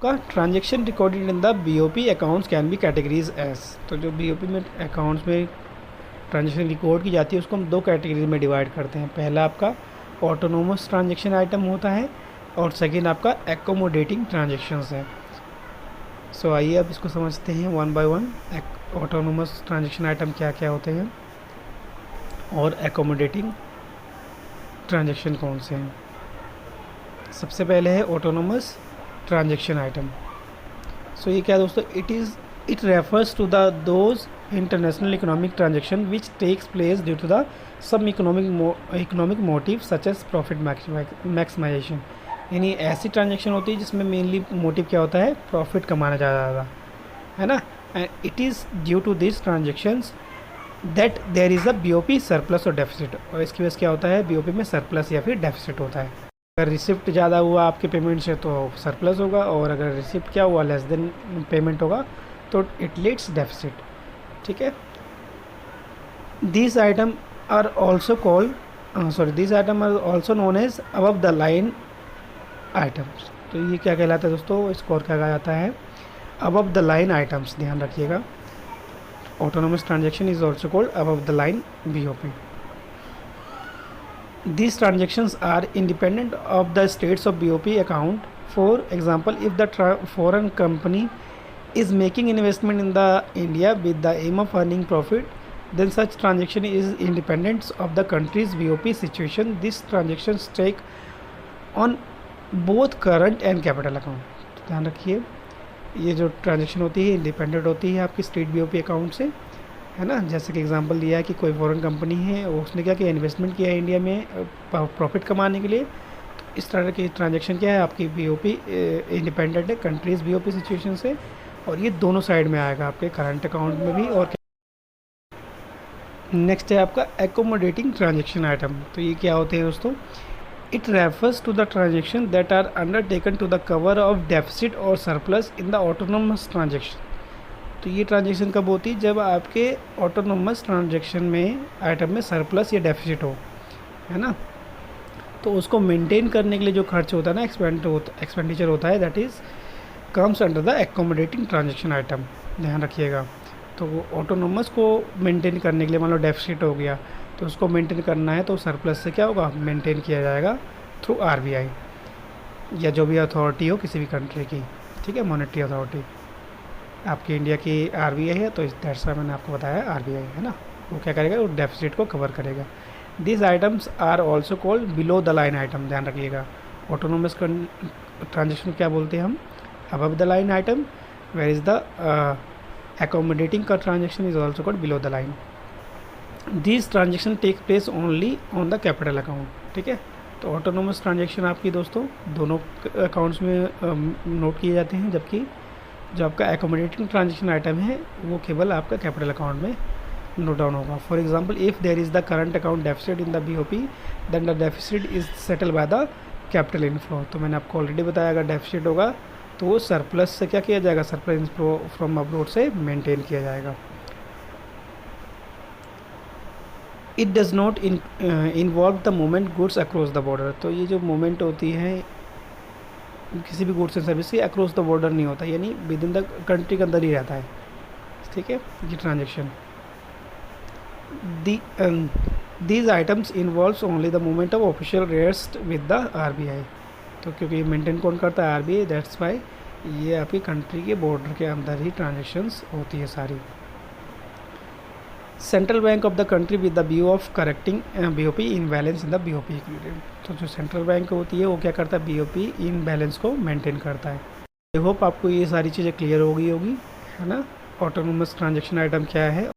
का transaction recorded in the BOP accounts can be categories as. तो जो BOP में अकाउंट्स में ट्रांजेक्शन रिकॉर्ड की जाती है उसको हम दो कैटेगरी में डिवाइड करते हैं। पहला आपका ऑटोनोमस ट्रांजेक्शन आइटम होता है और सेकेंड आपका एकोमोडेटिंग ट्रांजेक्शन्स है। सो आइए अब इसको समझते हैं one by one. Autonomous transaction item क्या क्या होते हैं और एकोमोडेटिंग ट्रांजेक्शन कौन से हैं। सबसे पहले है ऑटोनोमस ट्रांजेक्शन आइटम। सो ये क्या है दोस्तों, it refers to the those international economic transaction which takes place due to the some economic motive such as profit maximisation. यानी ऐसी ट्रांजेक्शन होती है जिसमें मेनली मोटिव क्या होता है, प्रॉफिट कमाना ज़्यादा है ना। And it is due to this transactions that there is a BOP surplus और डेफिसिट। और इसकी वजह से क्या होता है, बीओपी में सरप्लस या फिर डेफिसिट होता है। अगर रिसिप्ट ज़्यादा हुआ आपके पेमेंट से तो सरप्लस होगा, और अगर रिसिप्ट क्या हुआ लेस देन पेमेंट होगा तो इट लीड्स डेफिसिट। ठीक है। This item are also this item are also known as above the line items. तो ये क्या कहलाता है दोस्तों, इसको और क्या कहा जाता है, अबव द लाइन आइटम्स। ध्यान रखिएगा, autonomous transaction is also called above the line BOP. These transactions are independent of the states of BOP account. For example, if the foreign company is making investment in the India with the aim of earning profit, then such transaction is independent of the country's BOP situation. These transactions take on both current and capital account. तो ध्यान रखिए, ये जो transaction होती है independent होती है आपकी स्टेट BOP अकाउंट से, है ना। जैसे कि एग्जांपल दिया है कि कोई फॉरेन कंपनी है, उसने क्या किया, इन्वेस्टमेंट किया है इंडिया में प्रॉफिट कमाने के लिए। तो इस तरह की ट्रांजैक्शन क्या है, आपकी बीओपी इंडिपेंडेंट है कंट्रीज़ बीओपी सिचुएशन से, और ये दोनों साइड में आएगा, आपके करंट अकाउंट में भी। और नेक्स्ट है आपका एकोमोडेटिंग ट्रांजेक्शन आइटम। तो ये क्या होते हैं दोस्तों, it refers to the transaction that are undertaken to the cover of deficit और surplus in the autonomous transaction. तो ये ट्रांजेक्शन कब होती है, जब आपके ऑटोनोमस ट्रांजेक्शन में आइटम में सरप्लस या डेफिसिट हो, है ना। तो उसको मेंटेन करने के लिए जो खर्च होता है ना, एक्सपेंडिचर होता है, that is comes under the accommodating transaction item. ध्यान रखिएगा। तो ऑटोनोमस को मेंटेन करने के लिए मान लो डेफिसिट हो गया, तो उसको मेंटेन करना है तो सरप्लस से क्या होगा, मेंटेन किया जाएगा थ्रू आरबीआई या जो भी अथॉरिटी हो किसी भी कंट्री की। ठीक है, मॉनेटरी अथॉरिटी। आपकी इंडिया की आरबीआई है, तो इस दैट्स वाई मैंने आपको बताया आरबीआई है ना। वो क्या करेगा, वो डेफिसिट को कवर करेगा। This items are also called below the line item. ध्यान रखिएगा, ऑटोनोमस ट्रांजेक्शन क्या बोलते हैं हम, above the line item, where is the accommodating का transaction is also called below the line. This transaction take place only on the capital account. ठीक है। तो ऑटोनोमस ट्रांजेक्शन आपकी दोस्तों दोनों अकाउंट्स में नोट किए जाते हैं, जबकि जो आपका एकोमोडेटिंग ट्रांजेक्शन आइटम है वो केवल आपका कैपिटल अकाउंट में नोट डाउन होगा। For example, if there is the current account deficit in the BOP then the deficit is settle by the capital inflow. तो मैंने आपको ऑलरेडी बताया, अगर डेफिसिट होगा तो वो सरप्लस से क्या किया जाएगा, सरप्लस इनफ्लो फ्रॉम अब्रोड से मेंटेन किया जाएगा। It does not involve the movement goods across the border. तो ये जो मूवमेंट होती है किसी भी गुड्स एंड सर्विस की अक्रॉस द बॉर्डर नहीं होता, यानी विद इन द कंट्री के अंदर ही रहता है। ठीक है, ये transaction. These items involves only the movement of official rates with the RBI. तो क्योंकि मेंटेन कौन करता है, आरबीआई, दैट्स वाई ये आपकी कंट्री के बॉर्डर के अंदर ही ट्रांजेक्शन्स होती है सारी। Central bank of the country with the view of correcting BOP in balance in the BOP equilibrium. तो जो सेंट्रल बैंक होती है वो क्या करता है, बीओपी इन बैलेंस को मेंटेन करता है। आई होप आपको ये सारी चीज़ें क्लियर हो गई होगी, है ना। ऑटोनोमस ट्रांजेक्शन आइटम क्या है।